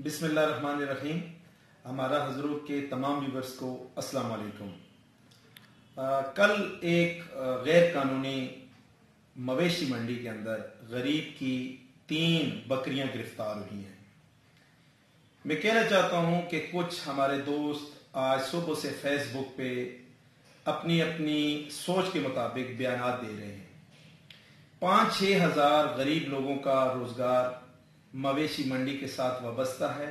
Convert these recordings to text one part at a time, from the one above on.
बिस्मिल्लाहिर्रहमानिर्रहीम। हमारा हजरत के तमाम व्यूवर्स को अस्सलाम वालेकुम। कल एक गैर कानूनी मवेशी मंडी के अंदर गरीब की 3 बकरियां गिरफ्तार हुई हैं। मैं कहना चाहता हूं कि कुछ हमारे दोस्त आज सुबह से फेसबुक पे अपनी अपनी सोच के मुताबिक बयानात दे रहे हैं। 5-6 हजार गरीब लोगों का रोजगार मवेशी मंडी के साथ वाबस्ता है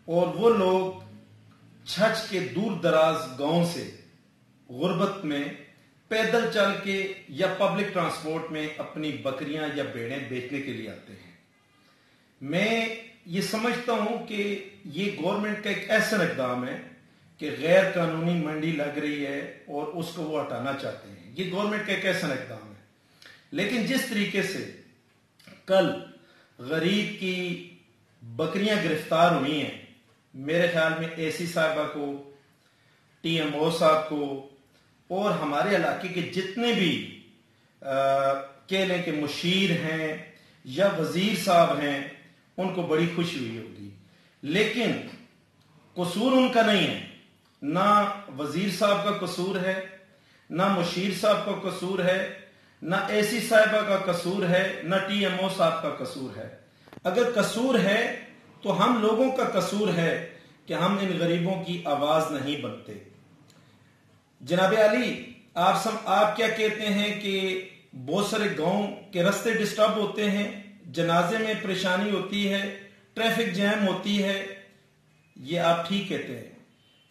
और वो लोग छछ के दूर दराज गांव से गुर्बत में पैदल चल के या पब्लिक ट्रांसपोर्ट में अपनी बकरियां या भेड़ें बेचने के लिए आते हैं। मैं ये समझता हूं कि ये गवर्नमेंट का एक ऐसा इक़दाम है कि गैर कानूनी मंडी लग रही है और उसको वो हटाना चाहते हैं। ये गवर्नमेंट का एक ऐसा इक़दाम है, लेकिन जिस तरीके से कल गरीब की बकरियां गिरफ्तार हुई हैं, मेरे ख्याल में एसी साहिबा को, टीएमओ साहब को और हमारे इलाके के जितने भी कह लें कि मुशीर हैं या वजीर साहब हैं, उनको बड़ी खुशी हुई होगी। लेकिन कसूर उनका नहीं है, ना वजीर साहब का कसूर है, ना मुशीर साहब का कसूर है, ना एसी साहिबा का कसूर है, ना टीएमओ साहब का कसूर है। अगर कसूर है तो हम लोगों का कसूर है कि हम इन गरीबों की आवाज नहीं बनते। जनाबे अली, आप क्या कहते हैं कि बहुत सारे गांव के रास्ते डिस्टर्ब होते हैं, जनाजे में परेशानी होती है, ट्रैफिक जैम होती है। ये आप ठीक कहते हैं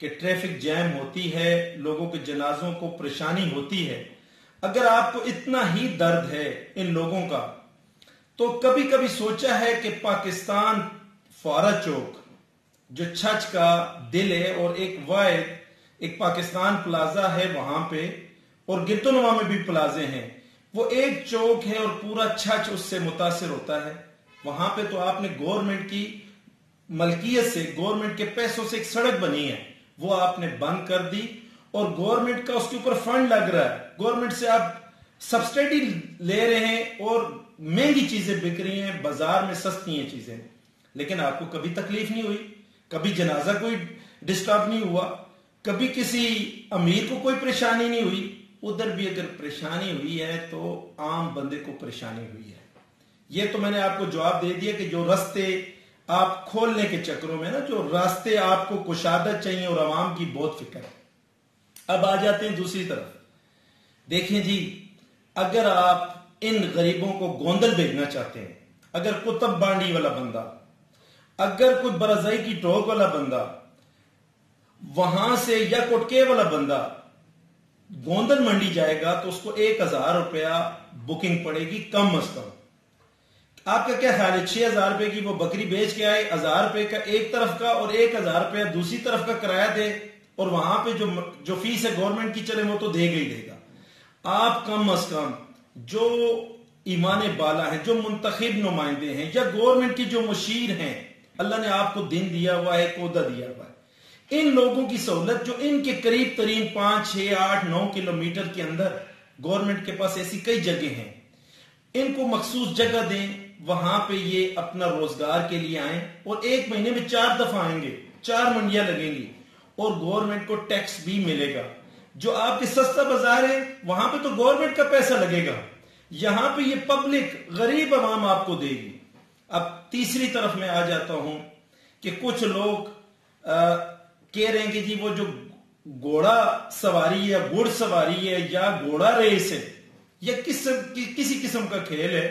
कि ट्रैफिक जैम होती है, लोगों के जनाजों को परेशानी होती है। अगर आपको इतना ही दर्द है इन लोगों का, तो कभी कभी सोचा है कि पाकिस्तान फौरा चौक जो छछ का दिल है और एक पाकिस्तान प्लाजा है वहां पे, और गिरतुनवा में भी प्लाजे हैं, वो एक चौक है और पूरा छछ उससे मुतासिर होता है। वहां पे तो आपने गवर्नमेंट की मलकियत से, गवर्नमेंट के पैसों से एक सड़क बनी है, वो आपने बंद कर दी और गवर्नमेंट का उसके ऊपर फंड लग रहा है, गवर्नमेंट से आप सब्सिडी ले रहे हैं और महंगी चीजें बिक रही हैं, बाजार में सस्ती हैं चीजें, लेकिन आपको कभी तकलीफ नहीं हुई, कभी जनाजा कोई डिस्टर्ब नहीं हुआ, कभी किसी अमीर को कोई परेशानी नहीं हुई। उधर भी अगर परेशानी हुई है तो आम बंदे को परेशानी हुई है। ये तो मैंने आपको जवाब दे दिया कि जो रास्ते आप खोलने के चक्रों में ना, जो रास्ते आपको कुशादत चाहिए और आवाम की बहुत फिक्र है। अब आ जाते हैं दूसरी तरफ। देखें जी, अगर आप इन गरीबों को गोंदल भेजना चाहते हैं, अगर कुतुब बांडी वाला बंदा, अगर कोई बरजई की टोक वाला बंदा वहां से या कोटके वाला बंदा गोंदल मंडी जाएगा तो उसको 1000 रुपया बुकिंग पड़ेगी कम अज कम। आपका क्या ख्याल है, 6000 रुपए की वो बकरी बेच के आए, 1000 रुपए का एक तरफ का और 1000 रुपया दूसरी तरफ का किराया दे, और वहां पे जो फीस है गवर्नमेंट की चले वो तो देगा ही देगा। आप कम अज कम जो ईमान बाला है, जो मुंतखब नुमाइंदे हैं या गवर्नमेंट की जो मुशीर हैं, अल्लाह ने आपको दिन दिया हुआ है, कोदा दिया हुआ है, इन लोगों की सहूलत जो इनके करीब तरीन 5, 6, 8, 9 किलोमीटर के अंदर गवर्नमेंट के पास ऐसी कई जगह हैं, इनको मखसूस जगह दें, वहां पे ये अपना रोजगार के लिए आए और 1 महीने में 4 दफा आएंगे, 4 मंडियां लगेंगी और गवर्नमेंट को टैक्स भी मिलेगा। जो आपके सस्ता बाजार है वहां पे तो गवर्नमेंट का पैसा लगेगा, यहां पे ये पब्लिक गरीब आवाम आपको देगी। अब तीसरी तरफ में आ जाता हूं कि कुछ लोग कह रहे हैं कि जी वो जो घोड़ा सवारी या घुड़ सवारी है या घोड़ा रेस है या किसी किस्म का खेल है,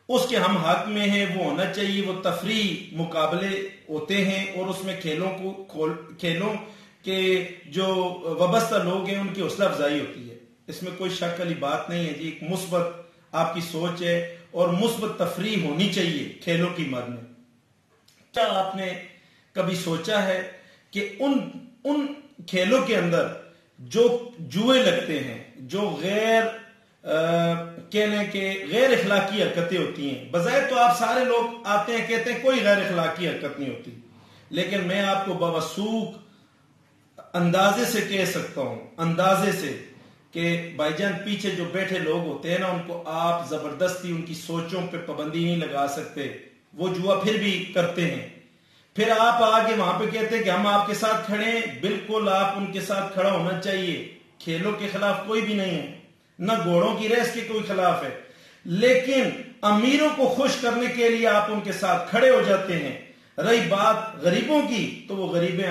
उसके हम हक में हैं, वो होना चाहिए। वो तफरी मुकाबले होते हैं और उसमें खेलों के जो वाबस्ता लोग हैं उनकी हौसला अफजाई होती है, इसमें कोई शक वाली बात नहीं है जी। एक मुस्बत आपकी सोच है और मुस्बत तफरी होनी चाहिए खेलों की मद में। क्या आपने कभी सोचा है कि उन खेलों के अंदर जो जुए लगते हैं, जो कहने के गैर इखलाकी हरकतें होती हैं, बजाय तो आप सारे लोग आते हैं कहते हैं कोई गैर इखलाकी हरकत नहीं होती, लेकिन मैं आपको बवसूख अंदाजे से कह सकता हूं, अंदाजे से, कि भाईजान पीछे जो बैठे लोग होते हैं ना, उनको आप जबरदस्ती उनकी सोचों पे पाबंदी नहीं लगा सकते। وہ جوا پھر بھی کرتے ہیں. پھر آپ آگے وہاں پہ کہتے ہیں کہ ہم آپ کے ساتھ کھڑے ہیں. بالکل آپ ان کے ساتھ کھڑا ہونا چاہیے. کھیلوں کے خلاف کوئی بھی نہیں ہے, نہ گھوڑوں کی ریس کے کوئی خلاف ہے, لیکن امیروں کو خوش کرنے کے لیے آپ ان کے ساتھ کھڑے ہو جاتے ہیں. رہی بات غریبوں کی, تو وہ غریب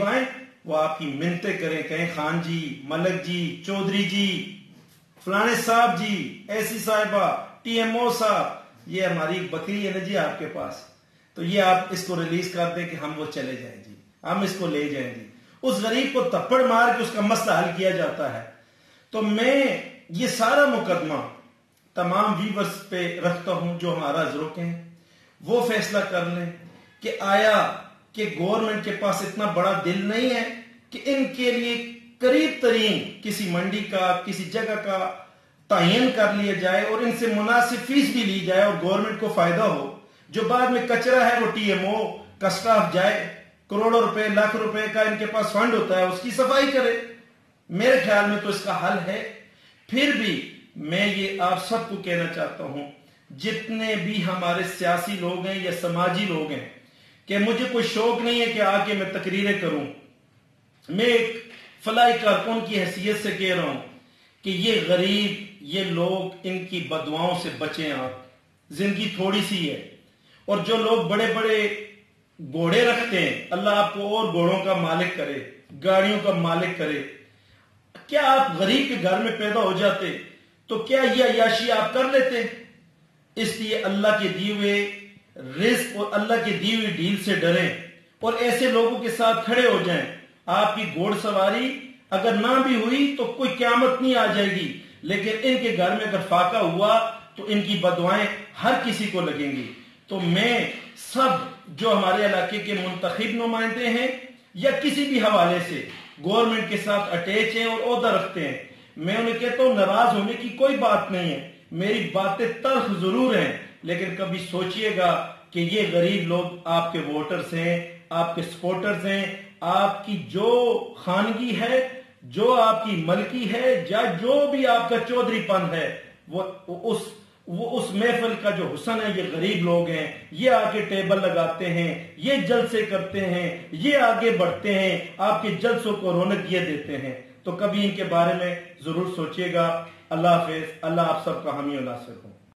آئیں, وہ آپ کی منتیں کریں, کہیں خان جی, ملک جی, چودھری جی, فلانے صاحب جی, ایسی صاحبہ, ٹی ایم او صاحب, یہ ہماری بکری ہے نا جی آپ کے پاس, تو یہ آپ اس کو ریلیز کر دیں کہ ہم وہ چلے جائیں جی, ہم اس کو لے جائیں جی. اس غریب کو تھپڑ مار کے اس کا مسئلہ حل کیا جاتا ہے. تو میں یہ سارا مقدمہ تمام ویورز پہ رکھتا ہوں جو ہمارا رک ہیں, وہ فیصلہ کر لیں کہ آیا کہ گورنمنٹ کے پاس اتنا بڑا دل نہیں ہے کہ ان کے لیے قریب ترین کسی منڈی کا, کسی جگہ کا تعین کر لیا جائے اور ان سے مناسب فیس بھی لی جائے اور گورنمنٹ کو فائدہ ہو. جو بعد میں کچرا ہے وہ ٹی ایم او کا سٹاف جائے, کروڑوں روپے, لاکھ روپے کا ان کے پاس فنڈ ہوتا ہے, اس کی صفائی کرے. میرے خیال میں تو اس کا حل ہے. پھر بھی میں یہ آپ سب کو کہنا چاہتا ہوں, جتنے بھی ہمارے سیاسی لوگ ہیں یا سماجی لوگ ہیں, کہ مجھے کوئی شوق نہیں ہے کہ آ کے میں تقریریں کروں. میں ایک فلاحی کارکن کی حیثیت سے کہہ رہا ہوں کہ یہ غریب, یہ لوگ, ان کی بددعاؤں سے بچیں آپ. زندگی تھوڑی سی ہے, اور جو لوگ بڑے بڑے گھوڑے رکھتے ہیں, اللہ آپ کو اور گھوڑوں کا مالک کرے, گاڑیوں کا مالک کرے. کیا آپ غریب کے گھر میں پیدا ہو جاتے تو کیا یہ عیاشی آپ کر لیتے؟ اس لیے اللہ کے دیے ہوئے رزق اور اللہ کے دی ہوئی ڈیل سے ڈریں اور ایسے لوگوں کے ساتھ کھڑے ہو جائیں. آپ کی گھوڑ سواری اگر نہ بھی ہوئی تو کوئی قیامت نہیں آ جائے گی, لیکن ان کے گھر میں اگر فاقہ ہوا تو ان کی بددعائیں ہر کسی کو لگیں گی. تو میں سب جو ہمارے علاقے کے منتخب نمائندے ہیں یا کسی بھی حوالے سے گورنمنٹ کے ساتھ اٹیچ ہیں اور عہدہ رکھتے ہیں, میں انہیں کہتا ہوں ناراض ہونے کی کوئی بات نہیں ہے. میری باتیں تلخ ضرور ہیں, لیکن کبھی سوچئے گا کہ یہ غریب لوگ آپ کے ووٹرز ہیں, آپ کے سپورٹرز ہیں. آپ کی جو خانگی ہے, جو آپ کی ملکی ہے, یا جو بھی آپ کا چودھری پن ہے, وہ اس محفل کا جو حسن ہے یہ غریب لوگ ہیں. یہ آگے ٹیبل لگاتے ہیں, یہ جلسے کرتے ہیں, یہ آگے بڑھتے ہیں, آپ کے جلسوں کو رونق یہ دیتے ہیں. تو کبھی ان کے بارے میں ضرور سوچئے گا. اللہ حافظ. اللہ آپ سب کا حامی و ناصر ہو.